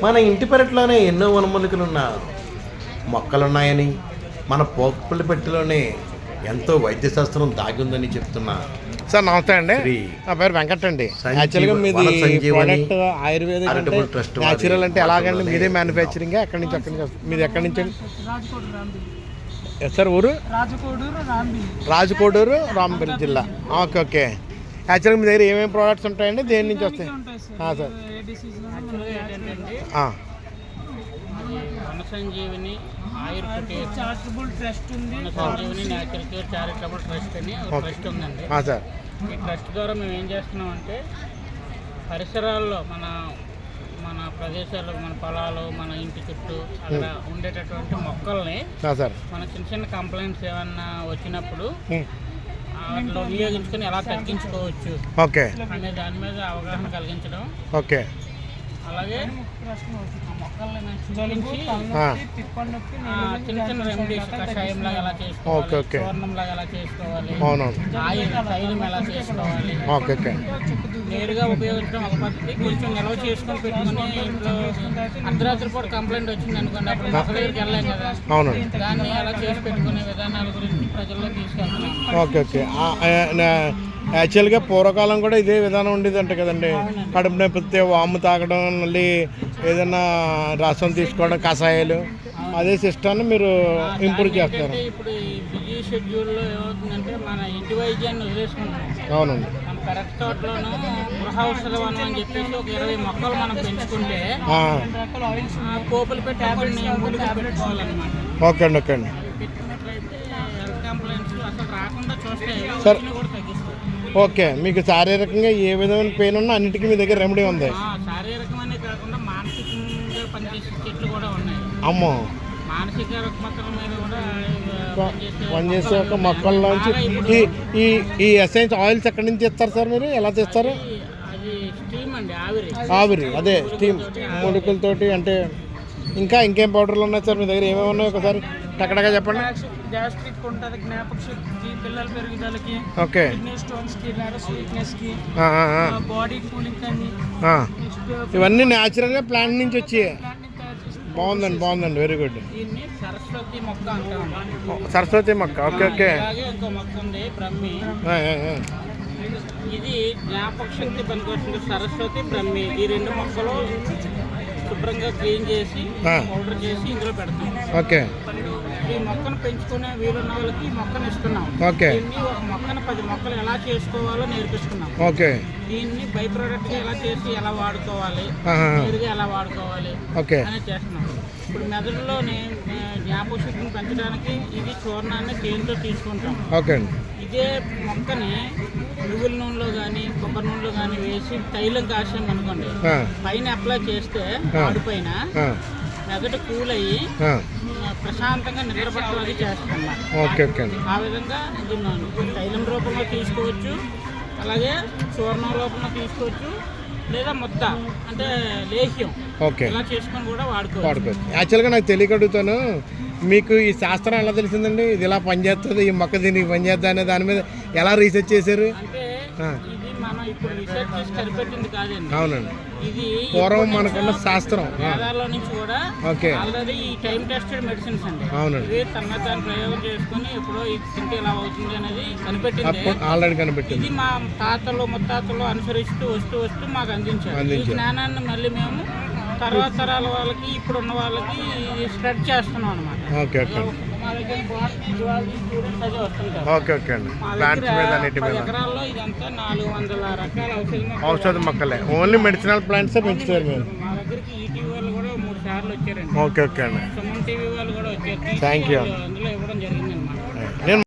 మన ఇంటి పెరట్లోనే ఎన్నో వనమూలికలున్న మొక్కలున్నాయని, మన పోపుల పెట్టెలోనే ఎంతో వైద్య శాస్త్రం దాగి ఉందని చెప్తున్నా. సార్ నమస్తే అండి, నా పేరు వెంకట్ అండి. యాక్చువల్గా మీది ప్రోడక్ట్ ఆయుర్వేదిక్ అంటే న్యాచురల్ అంటే ఎలాగండి? మీదే మ్యానుఫ్యాక్చరింగ్ ఎక్కడి నుంచి మీది ఎక్కడి నుంచి అండి? సార్ ఊరు రాజకోడూరు రాంబిల్ జిల్లా. Okay okay. యాక్చువల్గా మీ దగ్గర ఏమేమి ప్రోడక్ట్స్ ఉంటాయండి? దేని నుంచి వస్తాయి sir? Sanjeevini ayurvedic charitable trust ఉంది, Sanjeevini natural care charitable trust అని ఒక ట్రస్ట్ ఉందండి సార్. ఈ ట్రస్ట్ ద్వారా మేము ఏం చేస్తున్నామంటే పరిసరాల్లో మన ప్రదేశాలు, మన పొలాలు, మన ఇంటి చుట్టూ అక్కడ ఉండేటటువంటి మొక్కల్ని మన చిన్న చిన్న కంప్లైంట్స్ ఏమన్నా వచ్చినప్పుడు వాటిలో వినియోగించుకొని ఎలా తగ్గించుకోవచ్చు అనే దాని మీద అవగాహన కలిగించడం. ఓకే. అలాగే మొక్కల్ని చూపించి చిన్న చిన్న రెమెడీస్, కషాయం లాగా ఎలా చేసుకోవాలి, చూర్ణం లాగా ఎలా చేసుకోవాలి, తైలం ఎలా చేసుకోవాలి, నేరుగా ఉపయోగించడం ఒక పద్ధతి. కొంచెం నిల్వ చేసుకొని పెట్టుకుని ఇంట్లో అర్ధరాత్రి పూట కంప్లైంట్ వచ్చింది అనుకోండి, అప్పుడు మొక్క దగ్గరికి వెళ్ళాం కదా, దాన్ని ఎలా చేసి పెట్టుకునే విధానాల గురించి ప్రజల్లో తీసుకెళ్తున్నాం. Okay okay. యాక్చువల్గా పూర్వకాలం కూడా ఇదే విధానం ఉండేది అంట కదండి. కడుపు నొప్పితే వాము తాగడం, మళ్ళీ ఏదైనా రసం తీసుకోవడం, కషాయాలు, అదే సిస్టాన్ని మీరు ఇంప్రూవ్ చేస్తారు. ఇప్పుడు ఈ బిజీ షెడ్యూల్లో ఏమవుతుందంటే మన ఇంటి వైద్యాన్ని వదిలేసుకుంటాం. అవునండి. మన కరెక్ట్ తోటలోనూ గృహ ఔషధవనం అని చెప్పేసి ఒక 20 మొక్కలు మనం పెంచుకుంటే పోపులు పెట్టుకోవాలన్నమాట. ఓకే అండి. ఓకే అండి. పెట్టుకున్నట్లయితే హెల్త్ కంప్లైంట్స్ అసలు రాకుండా చూస్తే సార్ కూడా తగ్గిస్తాయి. ఓకే. మీకు శారీరకంగా ఏ విధమైన పెయిన్ ఉన్నా అన్నిటికీ మీ దగ్గర రెమెడీ ఉంది. శారీరకమనే కాకుండా మానసికంగా పనిచేసే చెట్లు కూడా ఉన్నాయి. అమ్మో, మానసిక రుగ్మతల మీద కూడా పనిచేసే ఒక మొక్కల్లోంచి ఈ ఎసెన్స్ ఆయిల్స్ ఎక్కడి నుంచి ఇస్తారు సార్? మీరు ఎలా తెస్తారు? అది స్టీమ్ అండి, ఆవిరి. అదే స్టీమ్ మూలికలతోటి. అంటే ఇంకేం పౌడర్లు ఉన్నాయి సార్ మీ దగ్గర? ఏమేమి ఉన్నాయి ఒకసారి టక్కడగా చెప్పండి. గ్యాస్ట్రిక్ ఉంటుంది, జ్ఞాపక శక్తికి, పిల్లల పెరుగుదలకి, ఓకే, కిడ్నీ స్టోన్స్ కి, నర్వ్స్ వీక్నెస్ కి, బాడీ కూలింగ్ అని, ఇవన్నీ న్యాచురల్గా ప్లాంట్ నుంచి వచ్చి. బాగుందండి. Very good. దీన్ని సరస్వతి మొక్క అంటాం. సరస్వతి మొక్క. Okay okay. ఇంకో మొక్క ఉంది బ్రహ్మి. ఇది జ్ఞాపక శక్తి పనికొస్తుంది. సరస్వతి, బ్రహ్మి ఈ 2 మొక్కలు శుభ్రంగా క్లీన్ చేసి పౌడర్ చేసి ఇందులో పెడతాం. ఓకే. ఈ మొక్కను పెంచుకునే వీలున్న వాళ్ళకి ఈ మొక్కను ఇస్తున్నాం. ఓకే. దీన్ని ఒక మొక్కను 10 మొక్కలు ఎలా చేసుకోవాలో నేర్పిస్తున్నాం. ఓకే. దీన్ని బై ప్రోడక్ట్ ఎలా చేసి ఎలా వాడుకోవాలి, నేరుగా ఎలా వాడుకోవాలి అనేది చేస్తున్నాం. ఇప్పుడు మెదడులోని జ్ఞాపక శక్తిని పెంచడానికి ఇది చూర్ణాన్ని తేనెతో తీసుకుంటాం. ఓకే. ఇదే మొక్కని నువ్వుల నూనెలో కానీ కొబ్బరి నూనెలో కానీ వేసి తైలం కాసాం అనుకోండి, పైన అప్లై చేస్తే ఆడు పైన మెదడు కూల్ అయ్యి ప్రశాంతంగా నిద్రపట్టడం అది చేస్తున్నాం. ఆ విధంగా తైలం రూపంలో తీసుకోవచ్చు, అలాగే చూర్ణం రూపంలో తీసుకోవచ్చు, లేదా ముద్ద అంటే లేహ్యం ఇలా చేసుకొని కూడా వాడుకోవచ్చు. యాక్చువల్గా నాకు తెలియక అడుగుతాను, మీకు ఈ శాస్త్రం ఎలా తెలిసిందండి? ఇది ఇలా పనిచేస్తుంది, ఈ మొక్క దీనికి పనిచేద్దా అనే దాని మీద ఎలా రీసెర్చ్ చేశారు? అంటే ఇది మనం ఇప్పుడు రీసెర్చ్ చేసి కనిపెట్టింది కాదండి. అవునండి. ఇది పూర్వం మనకున్న శాస్త్రం. వేదాల్లో నుంచి కూడా ఆల్రెడీ ఈ టైం టెస్టెడ్ మెడిసిన్స్ అండి. అవునండి. ఇది దాని ప్రయోగం చేసుకుని ఎప్పుడో ఇది తింటే ఇలా అవుతుంది అనేది కనిపెట్టింది. ఇది మా తాతలు ముత్తాతలు అనుసరిస్తూ వస్తూ మాకు అందించారు. ఈ జ్ఞానాన్ని మళ్ళీ మేము తర్వాత తరాల వాళ్ళకి, ఇప్పుడు ఉన్న వాళ్ళకి స్ప్రెడ్ చేస్తున్నాం అనమాట. మా దగ్గర స్టూడెంట్స్ అదే వస్తుంటారు. ఎకరాల్లో ఇదంతా 400 రకాల ఔషధ మొక్కలే. ఓన్లీ మెడిసినల్ ప్లాంట్స్ పెంచుతారు మీరు? మా దగ్గరికి ఈటీవీ వాళ్ళు కూడా 3 సార్లు వచ్చారండి. ఓకే ఓకే అండి. సుమన్ టీవీ వాళ్ళు కూడా వచ్చారు. Thank you. అందులో ఇవ్వడం జరిగింది.